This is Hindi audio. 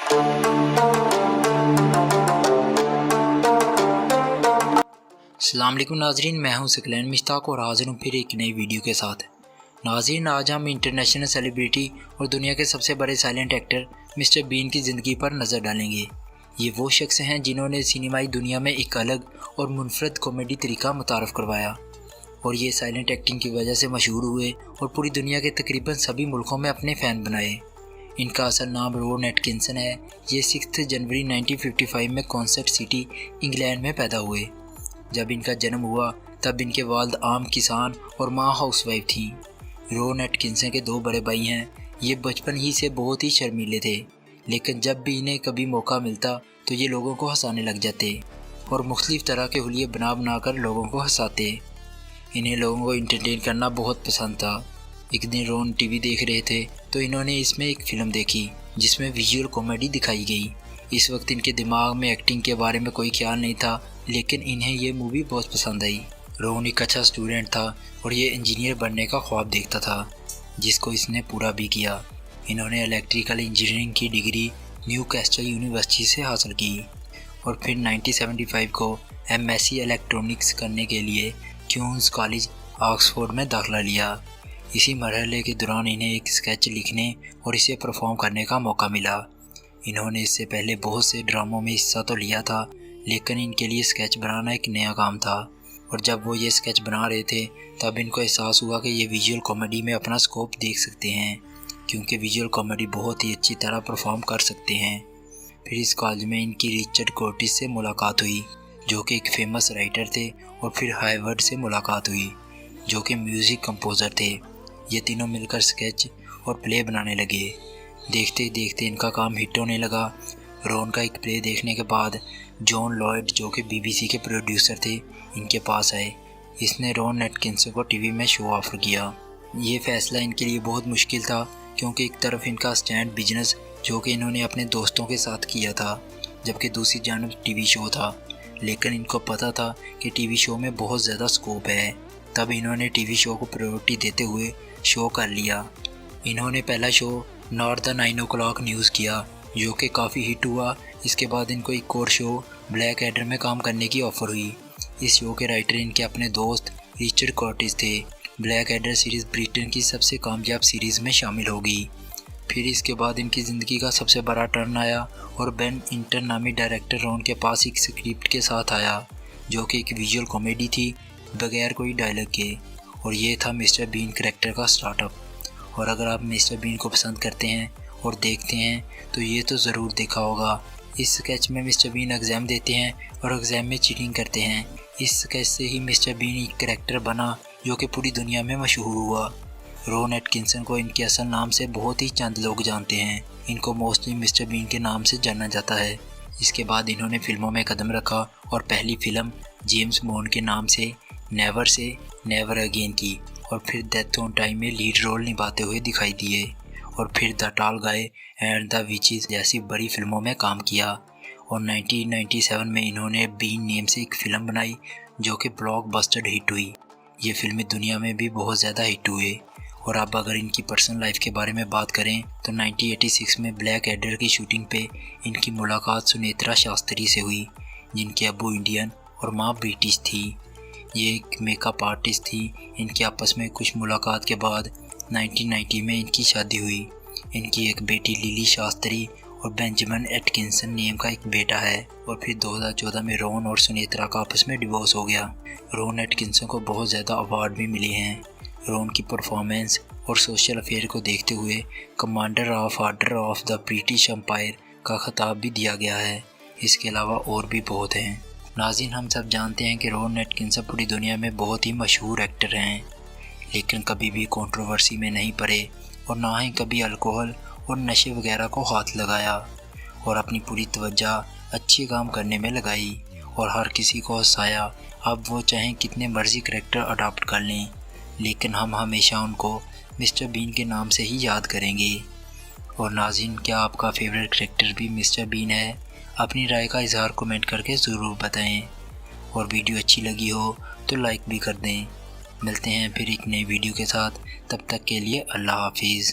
अस्सलाम वालेकुम नाजरीन, मैं हूं सकलैन मुश्ताक और हाजिर हूं फिर एक नई वीडियो के साथ। नाजरीन, आज हम इंटरनेशनल सेलिब्रिटी और दुनिया के सबसे बड़े साइलेंट एक्टर मिस्टर बीन की ज़िंदगी पर नज़र डालेंगे। ये वो शख्स हैं जिन्होंने सिनेमाई दुनिया में एक अलग और मुनफरद कॉमेडी तरीका मुतारफ़ करवाया और ये साइलेंट एक्टिंग की वजह से मशहूर हुए और पूरी दुनिया के तकरीबन सभी मुल्कों में अपने फ़ैन बनाए। इनका असल नाम रोन एटकिंसन है। ये 6 जनवरी 1955 में कॉन्सर्ट सिटी इंग्लैंड में पैदा हुए। जब इनका जन्म हुआ तब इनके वालिद आम किसान और माँ हाउसवाइफ थीं। रोन एटकिंसन के 2 बड़े भाई हैं। ये बचपन ही से बहुत ही शर्मीले थे, लेकिन जब भी इन्हें कभी मौका मिलता तो ये लोगों को हंसाने लग जाते और मुख्तलिफ़ तरह के हुलिये बना कर लोगों को हंसाते। इन्हें लोगों को इंटरटेन करना बहुत पसंद था। एक दिन रोन टीवी देख रहे थे तो इन्होंने इसमें एक फ़िल्म देखी जिसमें विजुअल कॉमेडी दिखाई गई। इस वक्त इनके दिमाग में एक्टिंग के बारे में कोई ख्याल नहीं था, लेकिन इन्हें ये मूवी बहुत पसंद आई। रोन एक अच्छा स्टूडेंट था और ये इंजीनियर बनने का ख्वाब देखता था, जिसको इसने पूरा भी किया। इन्होंने इलेक्ट्रिकल इंजीनियरिंग की डिग्री न्यूकैसल यूनिवर्सिटी से हासिल की और फिर 1975 को एमएससी इलेक्ट्रॉनिक्स करने के लिए क्यून्स कॉलेज ऑक्सफोर्ड में दाखिला लिया। इसी मरहले के दौरान इन्हें एक स्केच लिखने और इसे परफॉर्म करने का मौका मिला। इन्होंने इससे पहले बहुत से ड्रामों में हिस्सा तो लिया था, लेकिन इनके लिए स्केच बनाना एक नया काम था और जब वो ये स्केच बना रहे थे तब इनको एहसास हुआ कि ये विजुअल कॉमेडी में अपना स्कोप देख सकते हैं, क्योंकि विजुअल कॉमेडी बहुत ही अच्छी तरह परफॉर्म कर सकते हैं। फिर इस कॉलेज में इनकी रिचर्ड कर्टिस से मुलाकात हुई, जो कि एक फेमस राइटर थे, और फिर हार्वर्ड से मुलाकात हुई, जो कि म्यूज़िक कंपोज़र थे। ये तीनों मिलकर स्केच और प्ले बनाने लगे। देखते ही देखते इनका काम हिट होने लगा। रोन का एक प्ले देखने के बाद जॉन लॉयड, जो कि बीबीसी के प्रोड्यूसर थे, इनके पास आए। इसने रोन एटकिंसन को टीवी में शो ऑफर किया। ये फ़ैसला इनके लिए बहुत मुश्किल था, क्योंकि एक तरफ इनका स्टैंड बिजनेस जो कि इन्होंने अपने दोस्तों के साथ किया था, जबकि दूसरी जानब टीवी शो था। लेकिन इनको पता था कि टीवी शो में बहुत ज़्यादा स्कोप है, तब इन्होंने टीवी शो को प्रायोरिटी देते हुए शो कर लिया। इन्होंने पहला show not the 9 o'clock news किया, जो कि काफ़ी हिट हुआ। इसके बाद इनको एक और शो ब्लैक एडर में काम करने की ऑफ़र हुई। इस शो के राइटर इनके अपने दोस्त रिचर्ड कर्टिस थे। ब्लैक एडर सीरीज़ ब्रिटेन की सबसे कामयाब सीरीज़ में शामिल होगी। फिर इसके बाद इनकी ज़िंदगी का सबसे बड़ा टर्न आया और बेन इंटन नामी डायरेक्टर रोन के पास एक स्क्रिप्ट के साथ आया, जो कि एक विजुअल कॉमेडी थी बगैर कोई डायलॉग के, और ये था मिस्टर बीन करैक्टर का स्टार्टअप। और अगर आप मिस्टर बीन को पसंद करते हैं और देखते हैं तो ये तो ज़रूर देखा होगा। इस स्केच में मिस्टर बीन एग्ज़ाम देते हैं और एग्ज़ाम में चीटिंग करते हैं। इस स्केच से ही मिस्टर बीन एक करैक्टर बना जो कि पूरी दुनिया में मशहूर हुआ। रोन एटकिंसन को इनके असल नाम से बहुत ही चंद लोग जानते हैं। इनको मोस्टली मिस्टर बीन के नाम से जाना जाता है। इसके बाद इन्होंने फिल्मों में कदम रखा और पहली फ़िल्म जेम्स बॉन्ड के नाम से नेवर अगेन की, और फिर डेथ ऑन टाइम में लीड रोल निभाते हुए दिखाई दिए, और फिर द टाल गाय एंड द विचेस जैसी बड़ी फिल्मों में काम किया। और 1997 में इन्होंने बीन नेम से एक फ़िल्म बनाई जो कि ब्लॉकबस्टर हिट हुई। ये फिल्में दुनिया में भी बहुत ज़्यादा हिट हुए। और अब अगर इनकी पर्सनल लाइफ के बारे में बात करें तो 1986 में ब्लैक एडर की शूटिंग पे इनकी मुलाकात सुनेत्रा शास्त्री से हुई, जिनके अब्बू इंडियन और माँ ब्रिटिश थी। ये एक मेकअप आर्टिस्ट थी। इनकी आपस में कुछ मुलाकात के बाद 1990 में इनकी शादी हुई। इनकी एक बेटी लिली शास्त्री और बेंजामिन एटकिंसन नेम का एक बेटा है। और फिर 2014 में रोन और सुनेत्रा का आपस में डिवोर्स हो गया। रोन एटकिंसन को बहुत ज़्यादा अवार्ड भी मिले हैं। रोन की परफॉर्मेंस और सोशल अफेयर को देखते हुए Commander of Order of the British Empire का खिताब भी दिया गया है। इसके अलावा और भी बहुत हैं। नाज़रीन, हम सब जानते हैं कि रोन एटकिंसन पूरी दुनिया में बहुत ही मशहूर एक्टर हैं, लेकिन कभी भी कंट्रोवर्सी में नहीं पड़े और ना ही कभी अल्कोहल और नशे वगैरह को हाथ लगाया, और अपनी पूरी तवज्जो अच्छे काम करने में लगाई और हर किसी को हंसाया। अब वो चाहें कितने मर्जी करैक्टर अडॉप्ट कर लें, लेकिन हम हमेशा उनको मिस्टर बीन के नाम से ही याद करेंगे। और नाज़रीन, क्या आपका फेवरेट करैक्टर भी मिस्टर बीन है? अपनी राय का इजहार कमेंट करके ज़रूर बताएं, और वीडियो अच्छी लगी हो तो लाइक भी कर दें। मिलते हैं फिर एक नई वीडियो के साथ, तब तक के लिए अल्लाह हाफिज़।